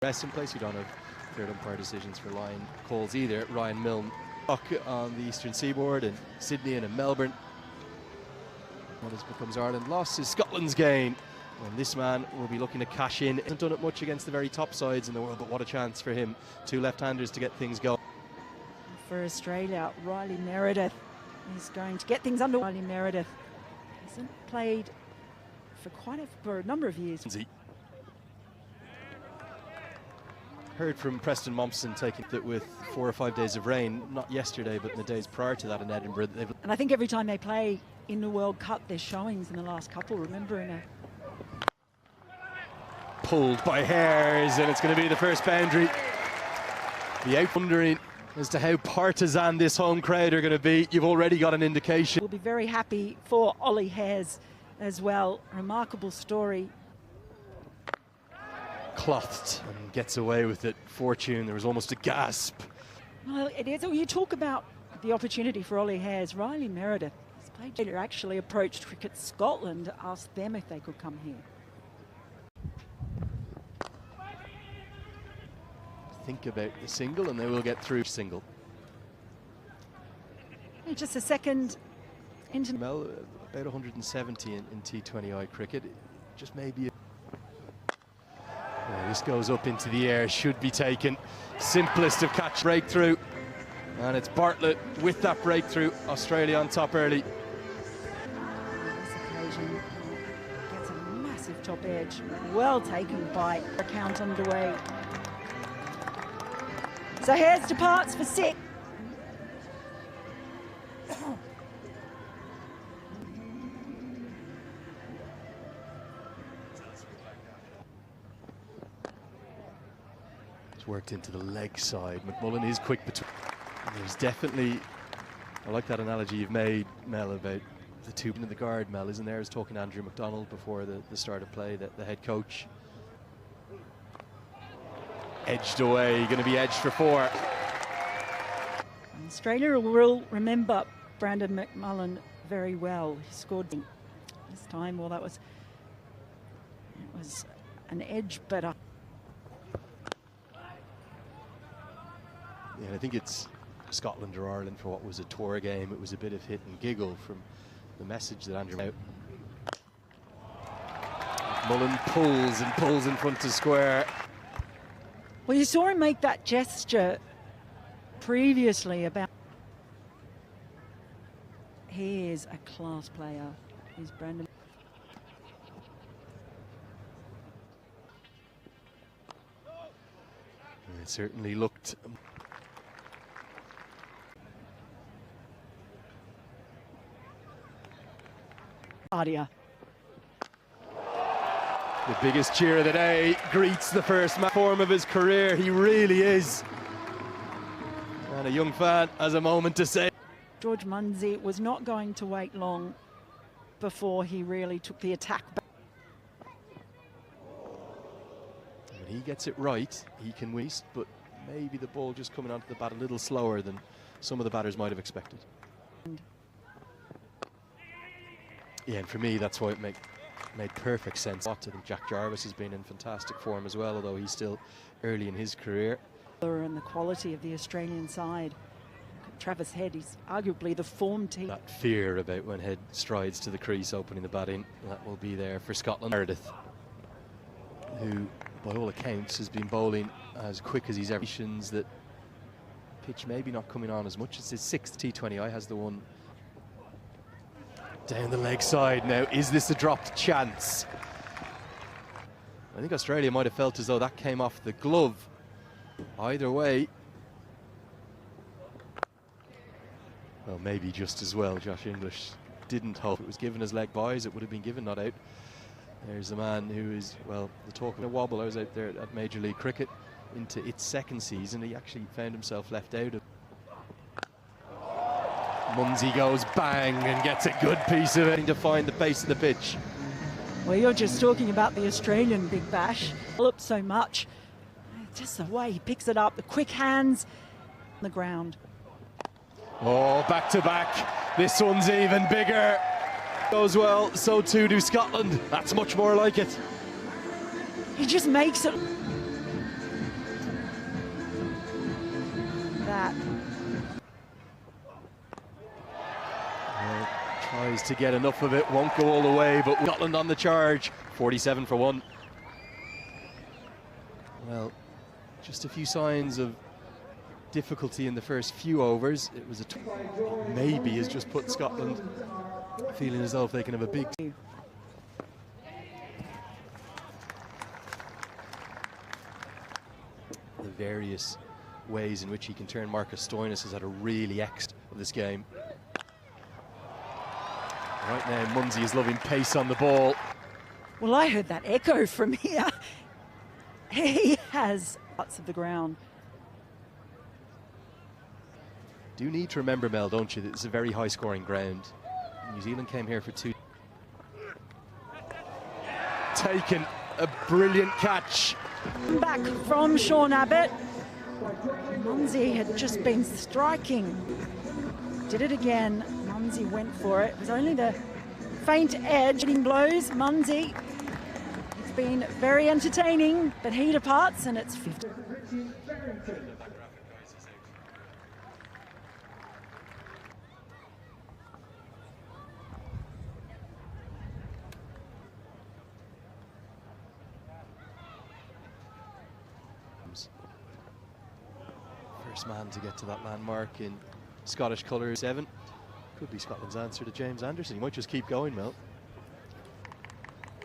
Rest in place. We don't have third umpire decisions for line calls either. Ryan Milne on the eastern seaboard in Sydney and in Melbourne. What becomes Ireland loss is Scotland's gain. And this man will be looking to cash in. Hasn't done it much against the very top sides in the world, but what a chance for him. Two left-handers to get things going. For Australia, Riley Meredith is going to get things under. Riley Meredith hasn't played for a number of years. Heard from Preston Mompson taking it with 4 or 5 days of rain, not yesterday, but in the days prior to that in Edinburgh. And I think every time they play in the World Cup, there's showings in the last couple, remembering a pulled by hairs, and it's going to be the first boundary. The out wondering as to how partisan this home crowd are going to be. You've already got an indication. We'll be very happy for Ollie Hares as well. Remarkable story. Clothed and gets away with it. Fortune, there was almost a gasp. Well, it is. You talk about the opportunity for Ollie Hares. Riley Meredith, his player, actually approached Cricket Scotland, asked them if they could come here. Think about the single and they will get through single. And just a second into Mel, about 170 in T20I cricket. Just maybe. This goes up into the air, should be taken. Simplest of catch breakthrough. And it's Bartlett with that breakthrough. Australia on top early. This occasion gets a massive top edge. Well taken by a count underway. So Hares departs for 6. It's worked into the leg side. McMullen is quick between. There's definitely, I like that analogy you've made, Mel, about the two in the guard. Mel, isn't there? I was talking to Andrew McDonald before the start of play, the head coach. Edged away, going to be edged for 4. Australia will remember Brandon McMullen very well. He scored this time. Well, it was an edge, but yeah, I think it's Scotland or Ireland for what was a tour game. It was a bit of hit and giggle from the message that Andrew out. McMullen pulls and pulls in front of square. Well, you saw him make that gesture previously about. He is a class player. He's Brandon. It certainly looked. Adia. The biggest cheer of the day greets the first form of his career. He really is. And a young fan has a moment to say. George Munsey was not going to wait long before he really took the attack back. When he gets it right, he can waste, but maybe the ball just coming onto the bat a little slower than some of the batters might have expected. Yeah, and for me, that's why it made perfect sense. I think Jack Jarvis has been in fantastic form as well, although he's still early in his career. And the quality of the Australian side. Travis Head is arguably the form team. That fear about when Head strides to the crease opening the batting, that will be there for Scotland. Meredith, who by all accounts has been bowling as quick as he's ever. That pitch maybe not coming on as much. It's his 6th T20I, has the one down the leg side. Now, is this a dropped chance? I think Australia might have felt as though that came off the glove. Either way, well, maybe just as well. Josh English didn't hope it was given as leg buys. It would have been given, not out. There's a man who is, well, the talk of a wobble. I was out there at Major League Cricket into its 2nd season. He actually found himself left out of. Munsey goes bang and gets a good piece of it to find the pace of the pitch. Well, you're just talking about the Australian Big Bash. Up so much. Just the way he picks it up, the quick hands on the ground. Oh, back to back. This one's even bigger. Goes well, so too do Scotland. That's much more like it. He just makes it. that. Well, tries to get enough of it, won't go all the way, but Scotland on the charge. 47 for 1. Well, just a few signs of difficulty in the first few overs. It was maybe has just put Scotland feeling as though if they can have a big. The various ways in which he can turn Marcus Stoinis has had a really excellent of this game. Right now, Munsey is loving pace on the ball. Well, I heard that echo from here. He has lots of the ground. Do need to remember, Mel, don't you, that it's a very high-scoring ground. New Zealand came here for 2. Taken a brilliant catch. Back from Sean Abbott. Munsey had just been striking. Did it again. Munsey went for it. It was only the faint edge. Hitting blows. Munsey. It's been very entertaining, but he departs and it's 50. First man to get to that landmark in Scottish colours. 7. Could be Scotland's answer to James Anderson. He might just keep going, Mel.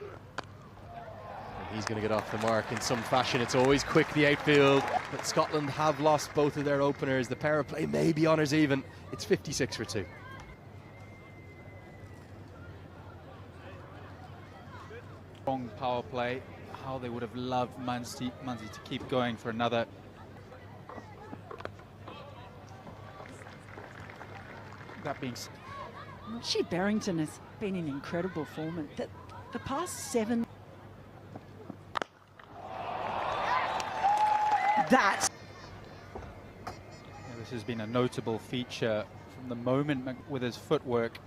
And he's going to get off the mark in some fashion. It's always quick, the outfield. But Scotland have lost both of their openers. The power play may be honours even. It's 56 for 2. Strong power play. How they would have loved Munsey to keep going for another. That being said, She Barrington has been in incredible form. The past 7. That. this has been a notable feature from the moment with his footwork.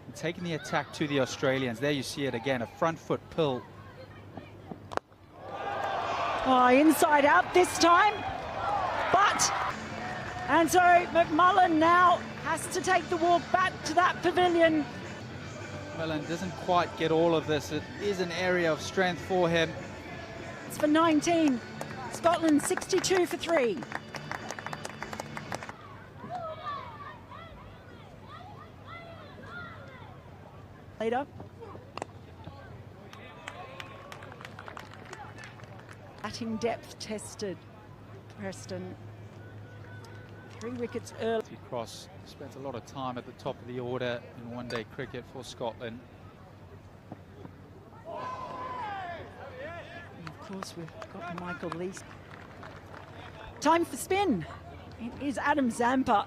And taking the attack to the Australians. There you see it again, a front foot pill. Oh, inside out this time. But, and so McMullen now has to take the walk back to that pavilion. McMullen doesn't quite get all of this. It is an area of strength for him. It's for 19. Scotland 62 for 3. Later. Batting depth tested. Preston. 3 wickets early. Cross spent a lot of time at the top of the order in one-day cricket for Scotland. And of course, we've got Michael Lees. Time for spin. It is Adam Zampa.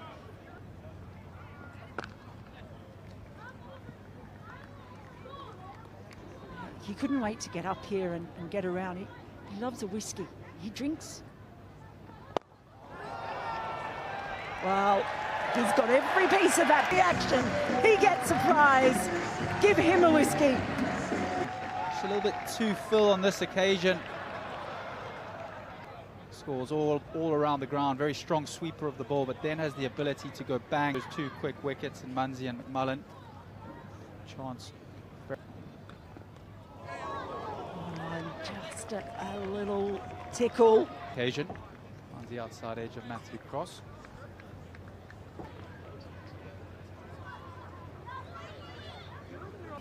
He couldn't wait to get up here and get around. He loves a whiskey. He drinks. Well, he's got every piece of that reaction. He gets a prize. Give him a whiskey. Just a little bit too full on this occasion. Scores all around the ground. Very strong sweeper of the ball, but then has the ability to go bang. Those 2 quick wickets in Munsey and McMullen. Chance. Just a little tickle. Occasion. On the outside edge of Matthew Cross.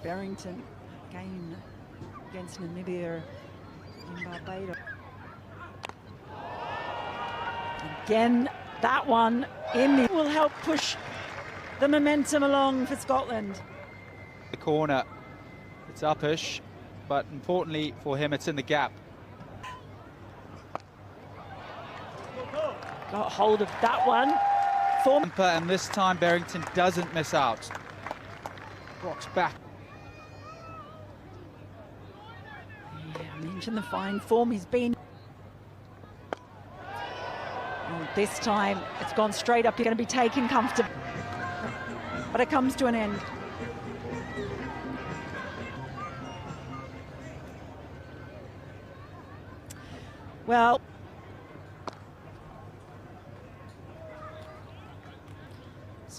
Barrington game against Namibia in Barbados. Again, that one will help push the momentum along for Scotland. The corner, it's uppish, but importantly for him, it's in the gap. Got hold of that one. And this time Barrington doesn't miss out. Rocks back. Yeah, I mentioned the fine form he's been. And this time it's gone straight up. You're going to be taken comfortably. But it comes to an end. Well,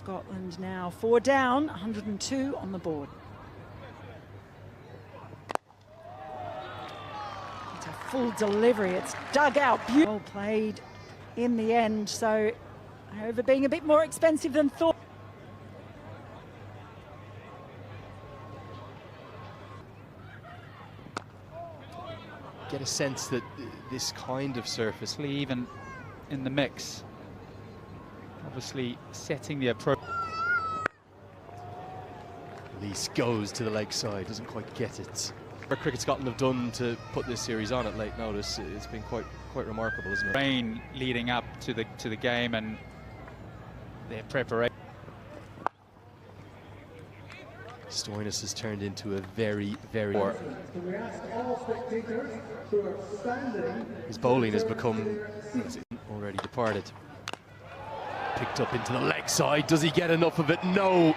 Scotland now 4 down, 102 on the board. It's a full delivery. It's dug out. Well played in the end. So over being a bit more expensive than thought. Get a sense that this kind of surface, Even in the mix, obviously setting the approach. Lease goes to the leg side, doesn't quite get it. What Cricket Scotland have done to put this series on at late notice, it's been quite remarkable, isn't it? Rain leading up to the game and their preparation. Stoinis has turned into a very his bowling has become already departed. Picked up into the leg side. Does he get enough of it? No.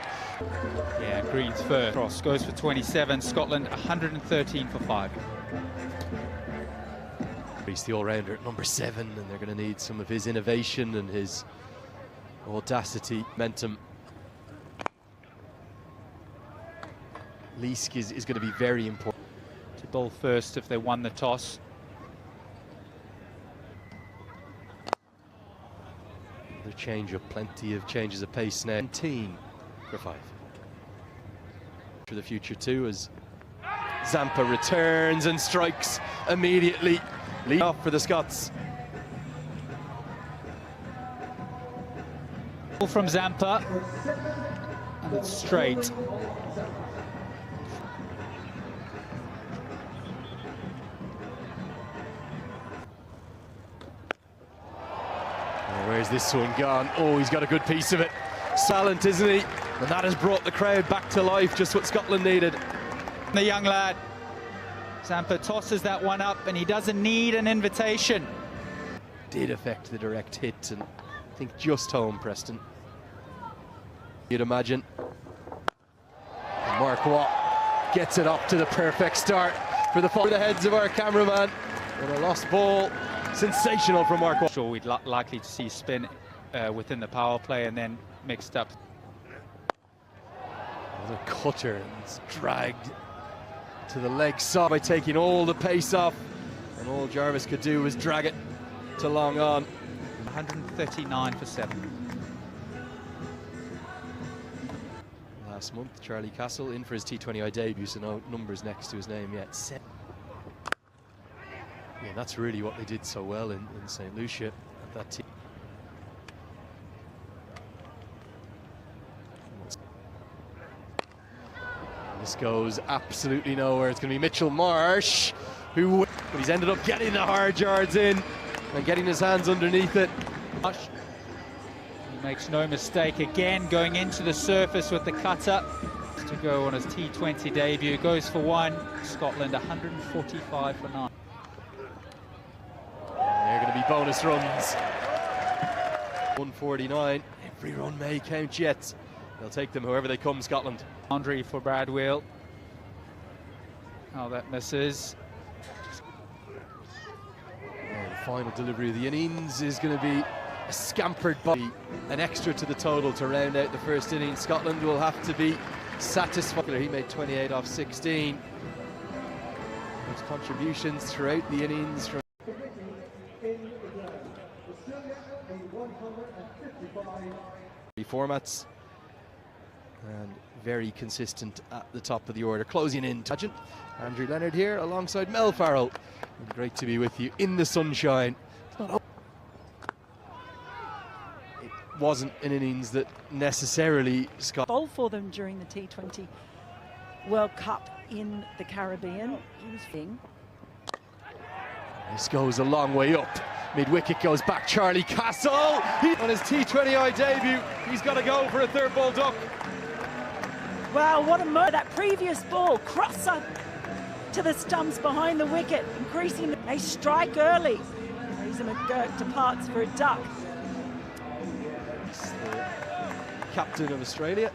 Yeah, Green's first cross goes for 27. Scotland 113 for 5. He's the all-rounder at number 7, and they're going to need some of his innovation and his audacity, momentum. Leask is going to be very important. To bowl first if they won the toss. Another change up, plenty of changes of pace now. 19 for 5. For the future too, as Zampa returns and strikes immediately. Lead off for the Scots. From Zampa, and it's straight. Where's this one gone? Oh, he's got a good piece of it. Silent, isn't he? And that has brought the crowd back to life, just what Scotland needed. The young lad, Zampa tosses that one up, and he doesn't need an invitation. Did affect the direct hit, and I think just home, Preston. You'd imagine. And Mark Watt gets it up to the perfect start for the heads of our cameraman. And a lost ball. Sensational from Mark Watt. Sure, we'd likely to see spin within the power play and then mixed up. Another cutter, and it's dragged to the leg side by taking all the pace off, and all Jarvis could do was drag it to long on. 139 for 7. Last month, Charlie Castle in for his T20I debut, so no numbers next to his name yet. Yeah, that's really what they did so well in St. Lucia at that team. This goes absolutely nowhere. It's going to be Mitchell Marsh, but he's ended up getting the hard yards in and getting his hands underneath it. He makes no mistake again, going into the surface with the cutter to go on his T20 debut. Goes for 1. Scotland 145 for 9. They're going to be bonus runs. 149. Every run may count yet. They'll take them however they come, Scotland. Boundary for Brad Wheel. Oh, that misses. And the final delivery of the innings is going to be a scampered body, an extra to the total to round out the first innings. Scotland will have to be satisfied. He made 28 off 16. Those contributions throughout the innings from formats, and very consistent at the top of the order. Closing in, Andrew Leonard here alongside Mel Farrell. Great to be with you in the sunshine. It wasn't an innings that necessarily Bowl for them during the T20 World Cup in the Caribbean. He was being. This goes a long way up. Mid-wicket goes back, Charlie Castle. On his T20I debut, he's got to go for a third ball duck. Wow, what a that previous ball, crosser to the stumps behind the wicket, increasing. They strike early. Lisa McGurk departs for a duck. It's the captain of Australia.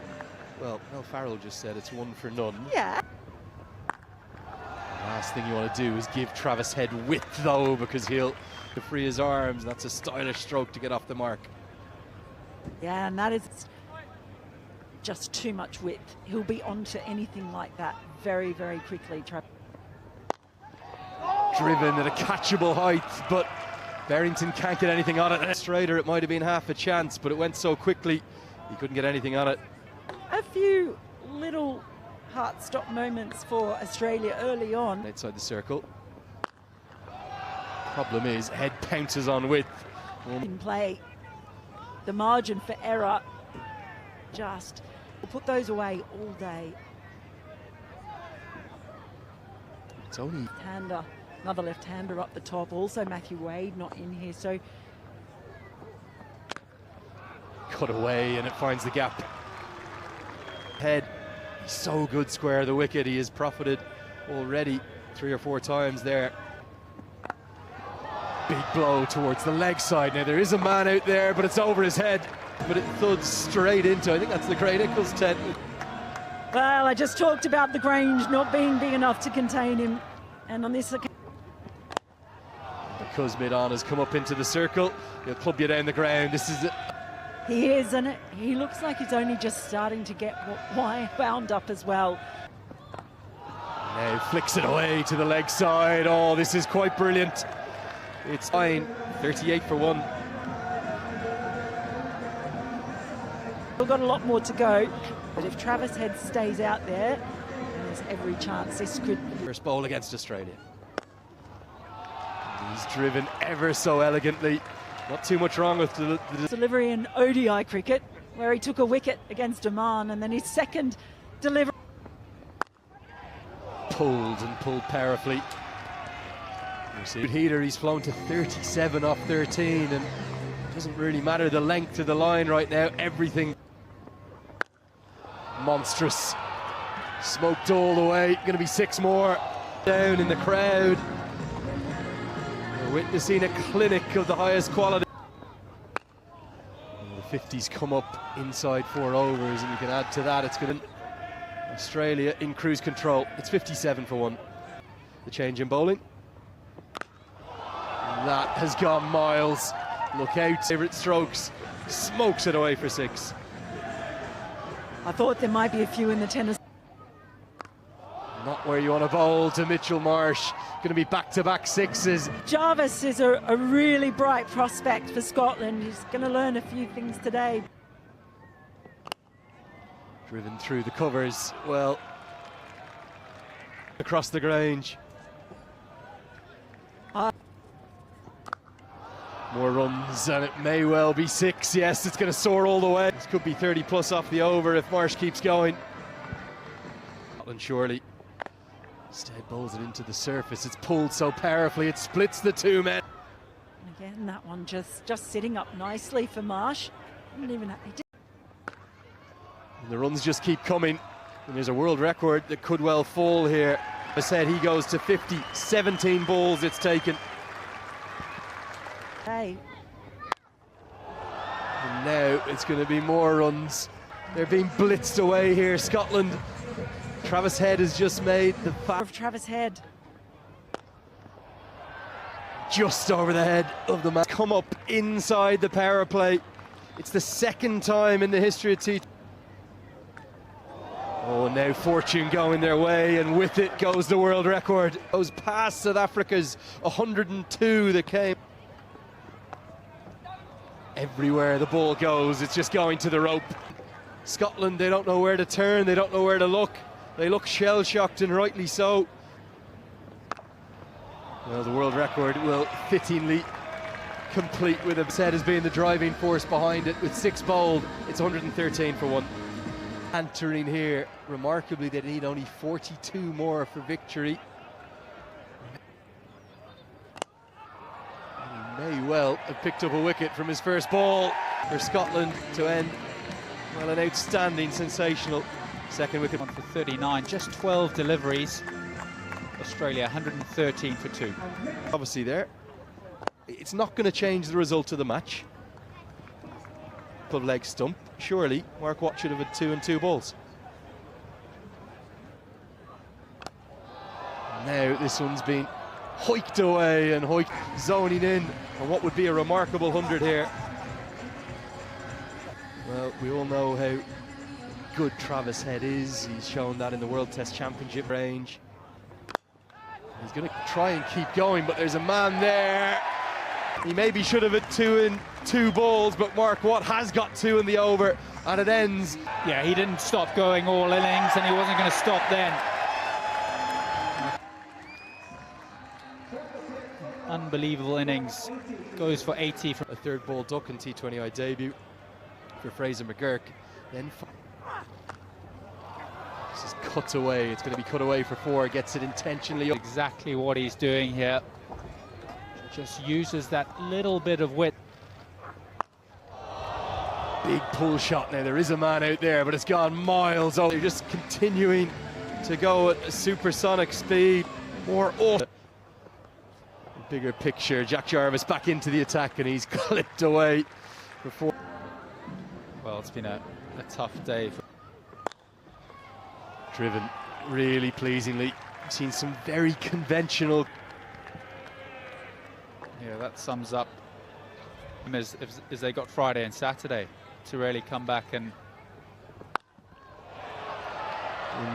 Well, Mel Farrell just said it's 1 for none. Yeah. Last thing you want to do is give Travis Head width, though, because he'll free his arms. That's a stylish stroke to get off the mark. Yeah, and that is just too much width. He'll be onto anything like that very, very quickly. Driven at a catchable height, but Barrington can't get anything on it. Straighter, it might have been half a chance, but it went so quickly, he couldn't get anything on it. A few little heart-stop moments for Australia early on. Outside the circle. Problem is, head pounces on width. In play, the margin for error, just we'll put those away all day. It's only Hander, another left-hander up the top. Also Matthew Wade not in here, so cut away and it finds the gap. Head, he's so good square of the wicket. He has profited already 3 or 4 times there. Big blow towards the leg side. Now there is a man out there, but it's over his head. But it thuds straight into, I think that's the Gray Nichols tent. Well, I just talked about the Grange not being big enough to contain him. And on this occasion, because mid-on has come up into the circle, he'll club you down the ground. This is it. he is, and he looks like he's only just starting to get wound up as well. Now flicks it away to the leg side. Oh, this is quite brilliant. It's fine, 38 for 1. We've got a lot more to go, but if Travis Head stays out there, there's every chance this could... First bowl against Australia. He's driven ever so elegantly. Not too much wrong with the delivery in ODI cricket, where he took a wicket against Oman, and then his second delivery. Pulled powerfully. You see, heater, he's flown to 37 off 13, and it doesn't really matter the length of the line right now. Everything monstrous. Smoked all the way. Going to be 6 more down in the crowd. We're witnessing a clinic of the highest quality. And the 50s come up inside 4 overs, and you can add to that. It's going to Australia in cruise control. It's 57 for 1. The change in bowling. And that has gone miles. Look out, favourite strokes. Smokes it away for 6. I thought there might be a few in the tennis. Not where you want to bowl to Mitchell Marsh. Going to be back-to-back 6s. Jarvis is a really bright prospect for Scotland. He's going to learn a few things today. Driven through the covers. Well, across the Grange. More runs, and it may well be 6. Yes, it's going to soar all the way. This could be 30 plus off the over if Marsh keeps going. Scotland surely. Instead bowls it into the surface. It's pulled so powerfully, it splits the 2 men. Again, that one just sitting up nicely for Marsh. Didn't even he did. And the runs just keep coming. And there's a world record that could well fall here. I said he goes to 50, 17 balls it's taken. Hey. And now it's going to be more runs. They're being blitzed away here. Scotland. Travis Head has just made the Of Travis Head. Just over the head of the man. Come up inside the power play. It's the 2nd time in the history of T20. Oh, now fortune going their way, and with it goes the world record. Goes past South Africa's 102 that came. Everywhere the ball goes, it's just going to the rope. Scotland, they don't know where to turn, they don't know where to look. They look shell-shocked, and rightly so. Well, the world record will fittingly complete with a set as being the driving force behind it. With 6 bowled, it's 113 for 1. Entering here, remarkably, they need only 42 more for victory. He may well have picked up a wicket from his first ball for Scotland to end, well, an outstanding, sensational second wicket. 1 for 39, just 12 deliveries. Australia 113 for 2. Obviously there, it's not going to change the result of the match. Leg stump, surely Mark Watt should have had 2 and 2 balls. Now this one's been hiked away, and Hoik zoning in on what would be a remarkable 100 here. Well, we all know how good Travis Head is. He's shown that in the World Test Championship range. He's going to try and keep going, but there's a man there. He maybe should have hit 2 in 2 balls, but Mark Watt has got 2 in the over, and it ends. Yeah, he didn't stop going all innings, and he wasn't going to stop then. Unbelievable innings. Goes for 80 from a 3rd ball duck in T20I debut for Fraser McGurk. Then this is cut away. It's going to be cut away for 4. Gets it intentionally. Exactly what he's doing here. Just uses that little bit of width. Big pull shot now. There is a man out there, but it's gone miles over. They're just continuing to go at a supersonic speed. More off. Bigger picture. Jack Jarvis back into the attack, and he's clipped away before. Well, it's been a tough day for Driven really pleasingly. We've seen some very conventional. Yeah, that sums up as they got Friday and Saturday to really come back and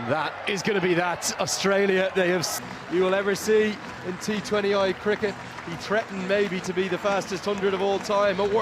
that is going to be that Australia you will ever see in T20I cricket. He threatened maybe to be the fastest 100 of all time. A world